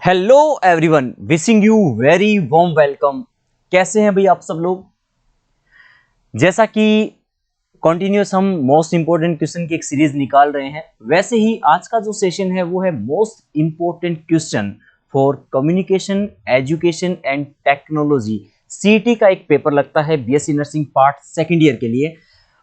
Hello everyone, wishing you very warm welcome. कैसे हैं भाई आप सब लोग। जैसा कि कंटिन्यूस हम मोस्ट इंपोर्टेंट क्वेश्चन की एक सीरीज निकाल रहे हैं, वैसे ही आज का जो सेशन है वो है most important question for communication education and technology. CET का एक पेपर लगता है BSc nursing part second year के लिए।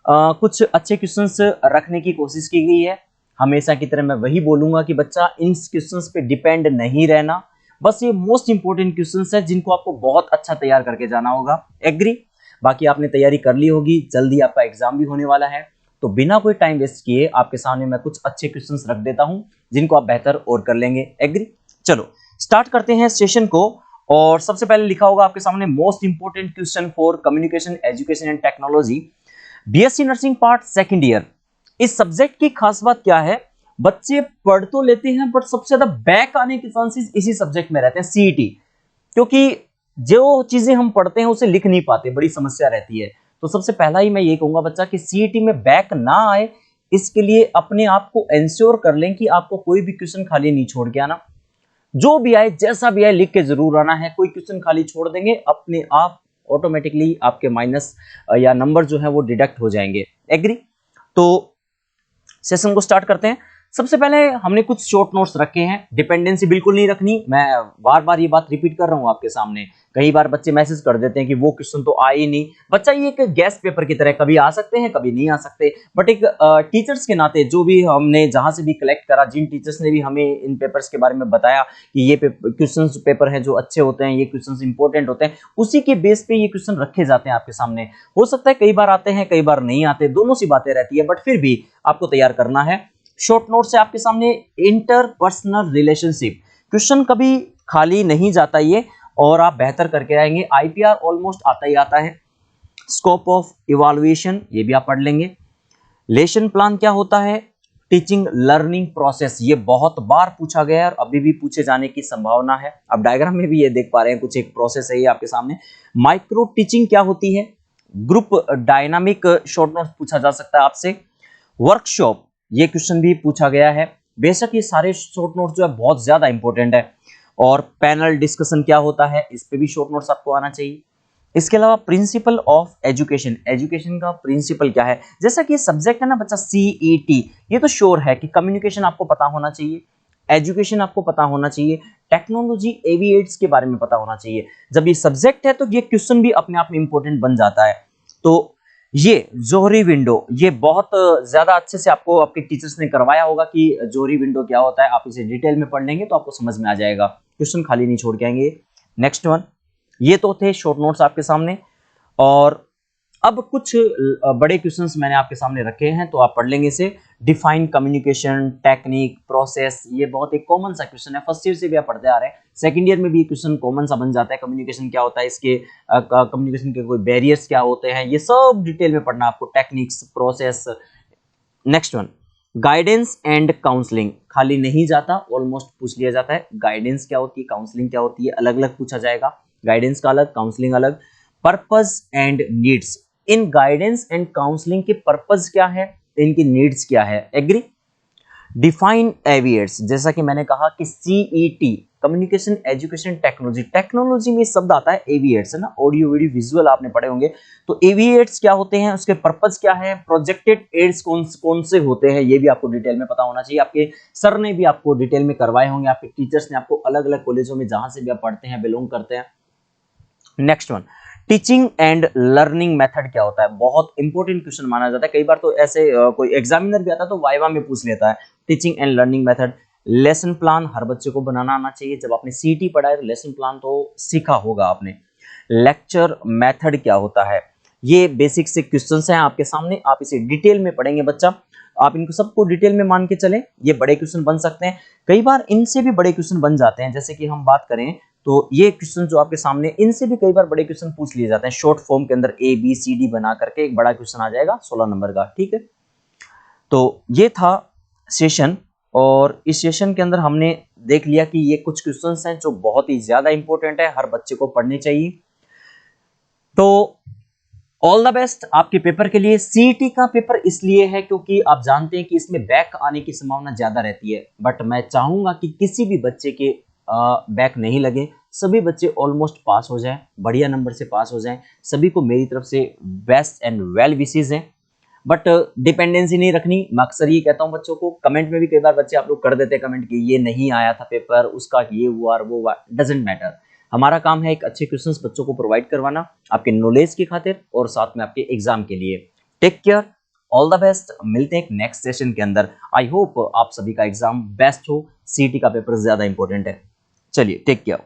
कुछ अच्छे क्वेश्चंस रखने की कोशिश की गई है। हमेशा की तरह मैं वही बोलूंगा कि बच्चा इन क्वेश्चंस पे डिपेंड नहीं रहना, बस ये मोस्ट इंपोर्टेंट क्वेश्चंस है जिनको आपको बहुत अच्छा तैयार करके जाना होगा। एग्री। बाकी आपने तैयारी कर ली होगी, जल्दी आपका एग्जाम भी होने वाला है, तो बिना कोई टाइम वेस्ट किए आपके सामने मैं कुछ अच्छे क्वेश्चंस रख देता हूं जिनको आप बेहतर और कर लेंगे। एग्री। चलो स्टार्ट करते हैं सेशन को। और सबसे पहले लिखा होगा आपके सामने most important question for communication education and technology BSc nursing part second year. इस सब्जेक्ट की खास बात क्या है, बच्चे पढ़ तो लेते हैं बट सबसे ज्यादा बैक आने के चांसेस इसी सब्जेक्ट में रहते हैं, सीईटी। क्योंकि जो चीजें हम पढ़ते हैं उसे लिख नहीं पाते, बड़ी समस्या रहती है। तो सबसे पहला ही मैं ये कहूंगा बच्चा कि सीईटी में बैक ना आए, इसके लिए अपने आप को एंश्योर कर लें कि आपको कोई भी क्वेश्चन खाली नहीं छोड़ के आना। जो भी आए जैसा भी आए लिख के जरूर आना है। कोई क्वेश्चन खाली छोड़ देंगे अपने आप ऑटोमेटिकली आपके माइनस या नंबर जो है वो डिडक्ट हो जाएंगे। एग्री। तो सेशन को स्टार्ट करते हैं। सबसे पहले हमने कुछ शॉर्ट नोट्स रखे हैं। डिपेंडेंसी बिल्कुल नहीं रखनी, मैं बार बार ये बात रिपीट कर रहा हूं आपके सामने। कई बार बच्चे मैसेज कर देते हैं कि वो क्वेश्चन तो आए ही नहीं। बच्चा ये एक गेस्ट पेपर की तरह कभी आ सकते हैं कभी नहीं आ सकते, बट एक टीचर्स के नाते जो भी हमने जहां से भी कलेक्ट करा, जिन टीचर्स ने भी हमें इन पेपर्स के बारे में बताया कि ये क्वेश्चन पेपर हैं जो अच्छे होते हैं, ये क्वेश्चन इंपॉर्टेंट होते हैं, उसी के बेस पे ये क्वेश्चन रखे जाते हैं आपके सामने। हो सकता है कई बार आते हैं कई बार नहीं आते, दोनों सी बातें रहती है, बट फिर भी आपको तैयार करना है। शॉर्ट नोट से आपके सामने इंटरपर्सनल रिलेशनशिप क्वेश्चन कभी खाली नहीं जाता ये, और आप बेहतर करके आएंगे। आईपीआर ऑलमोस्ट आता ही आता है। स्कोप ऑफ इवैल्यूएशन ये भी आप पढ़ लेंगे। लेसन प्लान क्या होता है, टीचिंग लर्निंग प्रोसेस ये बहुत बार पूछा गया है और अभी भी पूछे जाने की संभावना है। अब डायग्राम में भी ये देख पा रहे हैं, कुछ एक प्रोसेस है ये आपके सामने। माइक्रो टीचिंग क्या होती है, ग्रुप डायनामिक शॉर्ट नोट पूछा जा सकता है आपसे। वर्कशॉप ये क्वेश्चन भी पूछा गया है। बेशक ये सारे शॉर्ट नोट्स जो है बहुत ज्यादा इंपॉर्टेंट है। और पैनल डिस्कशन क्या होता है, इस पे भी शॉर्ट नोट्स आपको आना चाहिए। इसके अलावा प्रिंसिपल ऑफ एजुकेशन, एजुकेशन का प्रिंसिपल क्या है। जैसा कि ये सब्जेक्ट है ना बच्चा सीईटी, ये तो श्योर है कि कम्युनिकेशन आपको पता होना चाहिए, एजुकेशन आपको पता होना चाहिए, टेक्नोलॉजी एविएट्स के बारे में पता होना चाहिए। जब ये सब्जेक्ट है तो ये क्वेश्चन भी अपने आप में इंपॉर्टेंट बन जाता है। तो ये जोहरी विंडो ये बहुत ज्यादा अच्छे से आपको आपके टीचर्स ने करवाया होगा कि जोहरी विंडो क्या होता है। आप इसे डिटेल में पढ़ लेंगे तो आपको समझ में आ जाएगा, क्वेश्चन खाली नहीं छोड़ के आएंगे। नेक्स्ट वन, ये तो थे शॉर्ट नोट्स आपके सामने। और अब कुछ बड़े क्वेश्चंस मैंने आपके सामने रखे हैं तो आप पढ़ लेंगे इसे। डिफाइन कम्युनिकेशन टेक्निक प्रोसेस, ये बहुत एक कॉमन सा क्वेश्चन है, फर्स्ट ईयर से भी आप पढ़ते आ रहे हैं, सेकंड ईयर में भी क्वेश्चन कॉमन सा बन जाता है। कम्युनिकेशन क्या होता है, इसके कम्युनिकेशन के कोई बैरियर्स क्या होते हैं, ये सब डिटेल में पढ़ना आपको, techniques process. Next one, guidance and counselling खाली नहीं जाता, ऑलमोस्ट पूछ लिया जाता है। गाइडेंस क्या होती है, काउंसलिंग क्या होती है, अलग अलग पूछा जाएगा। गाइडेंस का अलग, काउंसलिंग अलग। Purpose and needs, in guidance and counselling के पर्पस क्या है, इनकी नीड्स क्या है। एग्री। डिफाइन एविएट्स, जैसा कि मैंने कहा कि CET communication education technology, technology में शब्द आता है एविएट्स, है ना, ऑडियो वीडियो विजुअल आपने पढ़े होंगे। तो एविएट्स क्या होते हैं, उसके पर्पस क्या है, प्रोजेक्टेड एड्स कौन से होते हैं, ये भी आपको डिटेल में पता होना चाहिए। आपके सर ने भी आपको डिटेल में करवाए होंगे, आपके टीचर्स ने आपको अलग अलग कॉलेजों में जहां से भी आप पढ़ते हैं बिलोंग करते हैं। Next one, teaching and learning method क्या होता है, बहुत इंपॉर्टेंट क्वेश्चन माना जाता है। कई बार तो ऐसे कोई एग्जामिनर भी आता है तो वाइवा में पूछ लेता है teaching and learning method. Lesson plan हर बच्चे को बनाना आना चाहिए, जब आपने सीटी पढ़ा है तो लेसन प्लान तो सीखा होगा आपने। लेक्चर मेथड क्या होता है, ये बेसिक से क्वेश्चंस हैं आपके सामने, आप इसे डिटेल में पढ़ेंगे बच्चा। आप इनको सबको डिटेल में मान के चलें, ये बड़े क्वेश्चन बन सकते हैं, कई बार इनसे भी बड़े क्वेश्चन बन जाते हैं। जैसे कि हम बात करें तो ये क्वेश्चन जो आपके सामने, इनसे भी कई बार बड़े क्वेश्चन पूछ लिए जाते हैं। शॉर्ट फॉर्म के अंदर ए बी सी डी बना करके एक बड़ा क्वेश्चन आ जाएगा 16 नंबर का, ठीक है। तो ये था सेशन, और इस सेशन के अंदर हमने देख लिया कि ये कुछ क्वेश्चंस हैं जो बहुत ही ज्यादा इंपॉर्टेंट है, हर बच्चे को पढ़ने चाहिए। तो ऑल द बेस्ट आपके पेपर के लिए। सीईटी का पेपर इसलिए है क्योंकि आप जानते हैं कि इसमें बैक आने की संभावना ज्यादा रहती है, बट मैं चाहूंगा कि किसी भी बच्चे के बैक नहीं लगे, सभी बच्चे ऑलमोस्ट पास हो जाएं, बढ़िया नंबर से पास हो जाएं। सभी को मेरी तरफ से बेस्ट एंड वेल विशेज हैं। बट डिपेंडेंसी नहीं रखनी। मैं अक्सर ये कहता हूँ बच्चों को, कमेंट में भी कई बार बच्चे आप लोग कर देते हैं कमेंट कि ये नहीं आया था पेपर, उसका ये हुआ और वो हुआ, डजेंट मैटर। हमारा काम है एक अच्छे क्वेश्चंस बच्चों को प्रोवाइड करवाना आपके नॉलेज की खातिर और साथ में आपके एग्जाम के लिए। Take care, all the best. मिलते हैं एक नेक्स्ट सेशन के अंदर। आई होप आप सभी का एग्जाम बेस्ट हो। सीटी का पेपर ज्यादा इंपॉर्टेंट है। चलिए, टेक केयर।